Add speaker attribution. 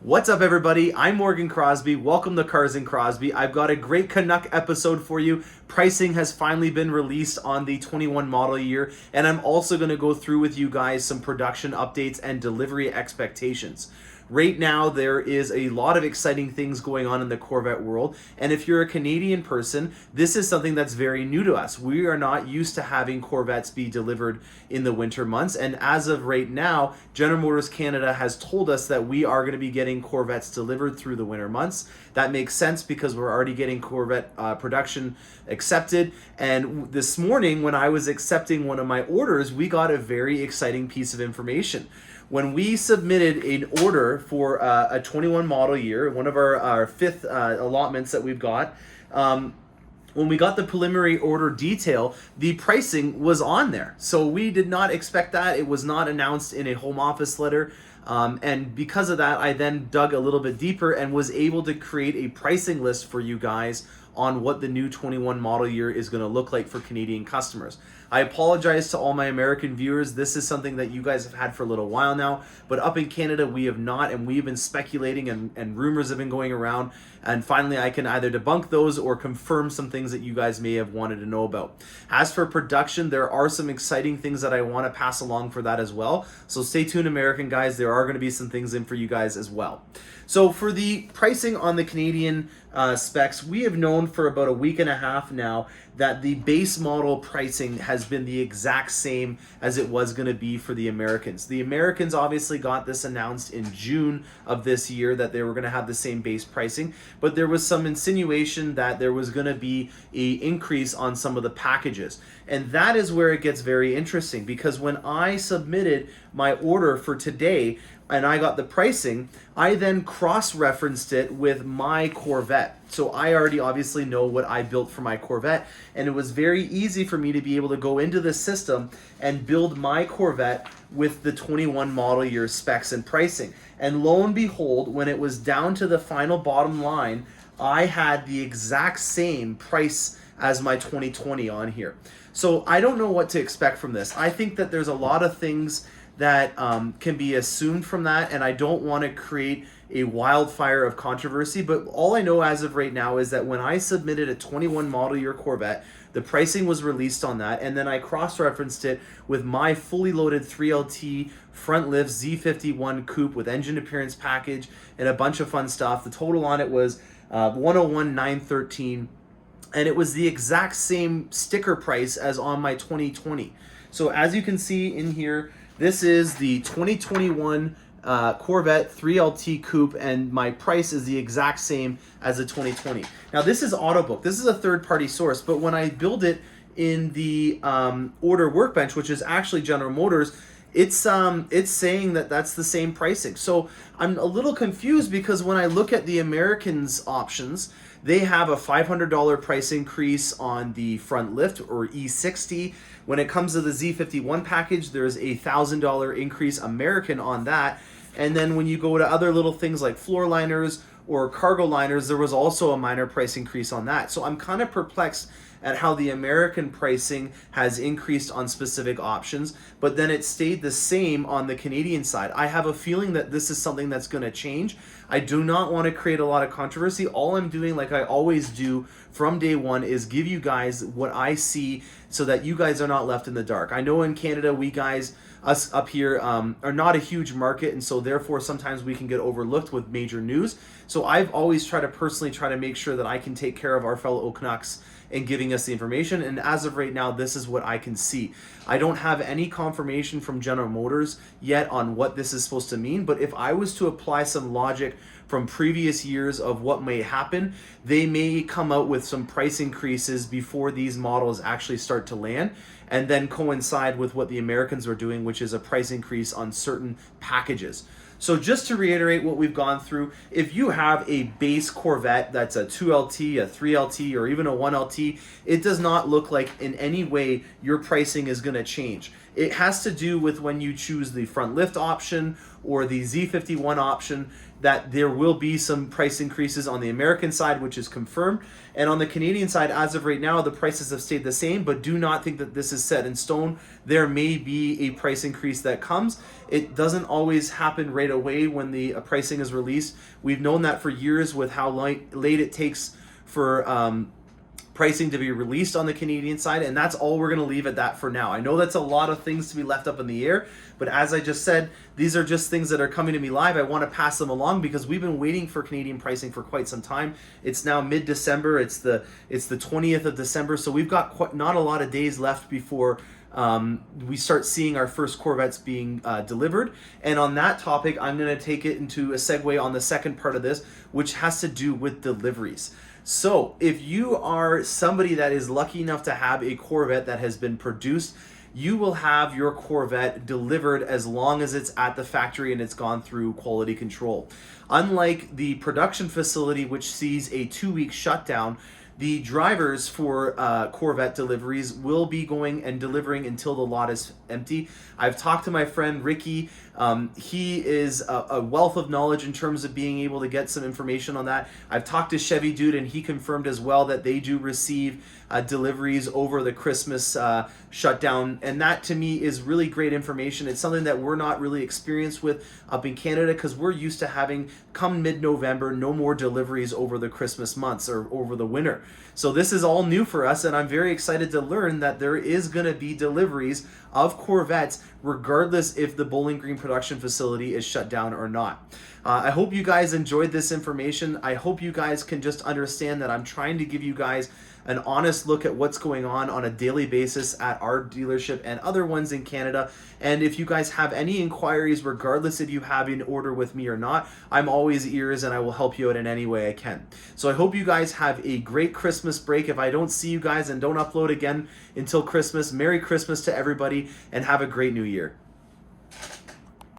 Speaker 1: What's up, everybody? I'm Morgan Crosbie. Welcome to Cars and Crosby. I've got a great Canuck episode for you. Pricing has finally been released on the 21 model year, and I'm also going to go through with you guys some production updates and delivery expectations. Right now, there is a lot of exciting things going on in the Corvette world, and if you're a Canadian person, this is something that's very new to us. We are not used to having Corvettes be delivered in the winter months, and as of right now, General Motors Canada has told us that we are going to be getting Corvettes delivered through the winter months. That makes sense because we're already getting Corvette production accepted, and this morning when I was accepting one of my orders, we got a very exciting piece of information. When we submitted an order for a 21 model year, one of our fifth allotments that we've got, when we got the preliminary order detail, the pricing was on there. So we did not expect that. It was not announced in a home office letter. And because of that, I then dug a little bit deeper and was able to create a pricing list for you guys on what the new 21 model year is going to look like for Canadian customers. I apologize to all my American viewers. This is something that you guys have had for a little while now, but up in Canada we have not, and we've been speculating and rumors have been going around, and finally I can either debunk those or confirm some things that you guys may have wanted to know about. As for production, there are some exciting things that I want to pass along for that as well, so stay tuned, American guys. There are going to be some things in for you guys as well. So for the pricing on the Canadian specs, we have known for about a week and a half now that the base model pricing has been the exact same as it was going to be for the Americans. The Americans obviously got this announced in June of this year that they were going to have the same base pricing, but there was some insinuation that there was going to be an increase on some of the packages. And that is where it gets very interesting, because when I submitted my order for today and I got the pricing, I then cross-referenced it with my Corvette. So I already obviously know what I built for my Corvette, and it was very easy for me to be able to go into the system and build my Corvette with the 21 model year specs and pricing. And lo and behold, when it was down to the final bottom line, I had the exact same price as my 2020 on here. So I don't know what to expect from this. I think that there's a lot of things that can be assumed from that, and I don't want to create a wildfire of controversy, but all I know as of right now is that when I submitted a 21 model year Corvette, the pricing was released on that, and then I cross-referenced it with my fully loaded 3LT front lift Z51 coupe with engine appearance package and a bunch of fun stuff. The total on it was 101,913, and it was the exact same sticker price as on my 2020. So as you can see in here, this is the 2021 Corvette 3LT Coupe, and my price is the exact same as the 2020. Now this is Autobook. This is a third-party source, but when I build it in the order workbench, which is actually General Motors, it's saying that that's the same pricing. So I'm a little confused because when I look at the Americans options, they have a $500 price increase on the front lift or E60. When it comes to the Z51 package, there's a $1,000 increase American on that. And then when you go to other little things like floor liners or cargo liners, there was also a minor price increase on that. So I'm kind of perplexed at how the American pricing has increased on specific options, but then it stayed the same on the Canadian side. I have a feeling that this is something that's going to change. I do not want to create a lot of controversy. All I'm doing, like I always do from day one, is give you guys what I see so that you guys are not left in the dark. I know in Canada, us up here are not a huge market, and so therefore sometimes we can get overlooked with major news. So I've always tried to personally try to make sure that I can take care of our fellow Canucks in giving us the information, and as of right now, this is what I can see. I don't have any confirmation from General Motors yet on what this is supposed to mean, but if I was to apply some logic from previous years of what may happen, they may come out with some price increases before these models actually start to land, and then coincide with what the Americans are doing, which is a price increase on certain packages. So just to reiterate what we've gone through, if you have a base Corvette that's a 2LT, a 3LT, or even a 1LT, it does not look like in any way your pricing is going to change. It has to do with when you choose the front lift option or the Z51 option, that there will be some price increases on the American side, which is confirmed. And on the Canadian side, as of right now, the prices have stayed the same, but do not think that this is set in stone. There may be a price increase that comes. It doesn't always happen right away when the pricing is released. We've known that for years with how late it takes for pricing to be released on the Canadian side, and that's all we're going to leave at that for now. I know that's a lot of things to be left up in the air, but as I just said, these are just things that are coming to me live. I want to pass them along because we've been waiting for Canadian pricing for quite some time. It's now mid-December. It's the 20th of December, so we've got not a lot of days left before we start seeing our first Corvettes being delivered. And on that topic, I'm going to take it into a segue on the second part of this, which has to do with deliveries. So if you are somebody that is lucky enough to have a Corvette that has been produced, you will have your Corvette delivered as long as it's at the factory and it's gone through quality control. Unlike the production facility, which sees a 2-week shutdown, the drivers for Corvette deliveries will be going and delivering until the lot is empty. I've talked to my friend Ricky. He is a wealth of knowledge in terms of being able to get some information on that. I've talked to Chevy Dude, and he confirmed as well that they do receive deliveries over the Christmas shutdown, and that to me is really great information. It's something that we're not really experienced with up in Canada because we're used to having, come mid-November, no more deliveries over the Christmas months or over the winter. So this is all new for us, and I'm very excited to learn that there is going to be deliveries of Corvettes regardless if the Bowling Green production facility is shut down or not. I hope you guys enjoyed this information. I hope you guys can just understand that I'm trying to give you guys an honest look at what's going on a daily basis at our dealership and other ones in Canada. And if you guys have any inquiries, regardless if you have an order with me or not, I'm always ears and I will help you out in any way I can. So I hope you guys have a great Christmas break. If I don't see you guys and don't upload again until Christmas, Merry Christmas to everybody and have a great New Year.